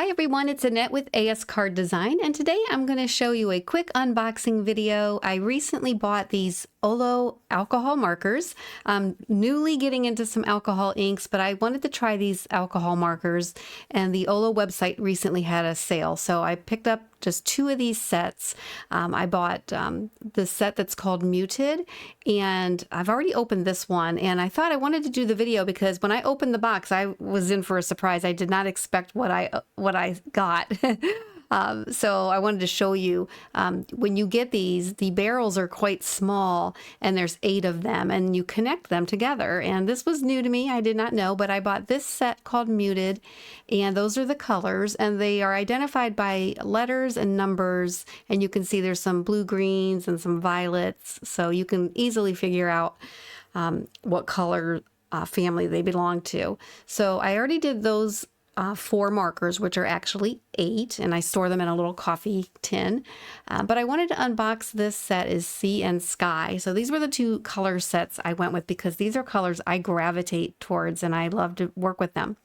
Hi everyone, it's Annette with ASCardDesign, and today I'm going to show you a quick unboxing video. I recently bought these OLO alcohol markers. I'm newly getting into some alcohol inks, but I wanted to try these alcohol markers, and the OLO website recently had a sale, so I picked up just 2 of these sets. I bought the set that's called Muted, and I've already opened this one, and I thought I wanted to do the video because when I opened the box, I was in for a surprise. I did not expect what I got. So I wanted to show you, when you get these, the barrels are quite small, and there's 8 of them, and you connect them together. And this was new to me. I did not know, but I bought this set called Muted, and those are the colors, and they are identified by letters and numbers, and you can see there's some blue greens and some violets, so you can easily figure out what color family they belong to. So I already did those 4 markers, which are actually 8, and I store them in a little coffee tin. But I wanted to unbox this set is Sea and Sky. So these were the 2 color sets I went with because these are colors I gravitate towards and I love to work with them.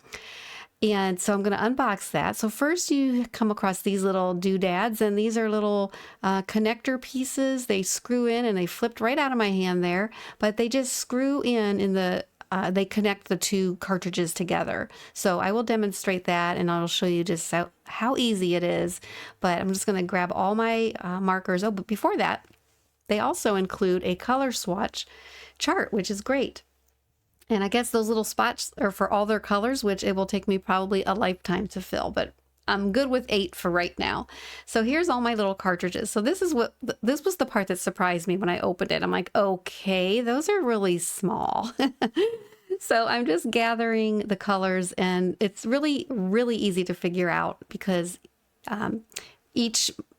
And so I'm going to unbox that. So first you come across these little doodads, and these are little connector pieces. They screw in and they flipped right out of my hand there, but they just screw in the they connect the 2 cartridges together. So I will demonstrate that, and I'll show you just how easy it is. But I'm just going to grab all my markers. Oh, but before that, they also include a color swatch chart, which is great. And I guess those little spots are for all their colors, which it will take me probably a lifetime to fill, but I'm good with 8 for right now. So here's all my little cartridges. So this was the part that surprised me when I opened it. I'm like, okay, those are really small. So I'm just gathering the colors, and it's really, really easy to figure out because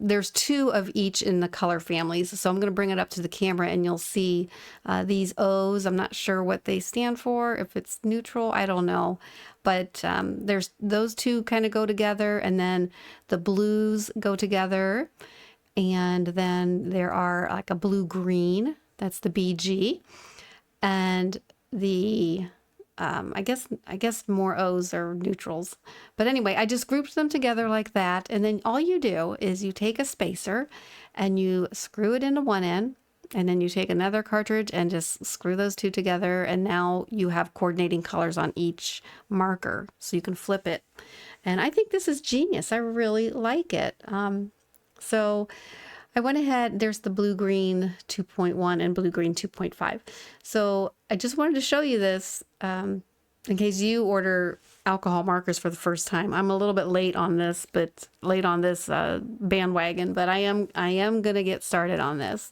there's 2 of each in the color families. So I'm going to bring it up to the camera, and you'll see these O's. I'm not sure what they stand for. If it's neutral, I don't know. But there's those 2 kind of go together, and then the blues go together. And then there are like a blue-green, that's the BG. And the I guess more O's are neutrals. But anyway, I just grouped them together like that. And then all you do is you take a spacer and you screw it into one end, and then you take another cartridge and just screw those 2 together. And now you have coordinating colors on each marker, so you can flip it. And I think this is genius. I really like it. So I went ahead, there's the blue-green 2.1 and blue-green 2.5. So I just wanted to show you this in case you order alcohol markers for the first time. I'm a little bit late on this, bandwagon, but I am going to get started on this.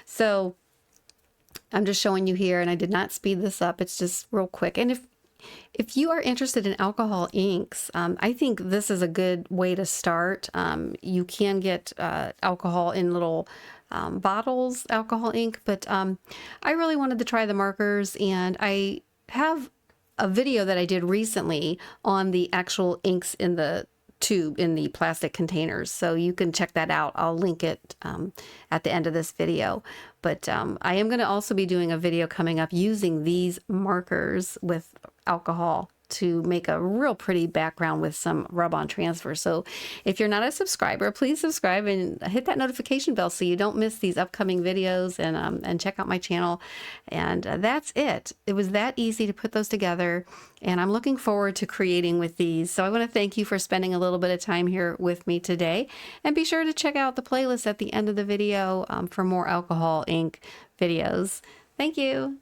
So I'm just showing you here, and I did not speed this up. It's just real quick. And if you are interested in alcohol inks, I think this is a good way to start. You can get alcohol in little bottles, alcohol ink, but I really wanted to try the markers, and I have a video that I did recently on the actual inks in the tube in the plastic containers, so you can check that out. I'll link it at the end of this video. But I am going to also be doing a video coming up using these markers with alcohol to make a real pretty background with some rub-on transfer. So if you're not a subscriber, please subscribe and hit that notification bell so you don't miss these upcoming videos, and check out my channel. And that's it. It was that easy to put those together, and I'm looking forward to creating with these. So I want to thank you for spending a little bit of time here with me today, and be sure to check out the playlist at the end of the video for more alcohol ink videos. Thank you.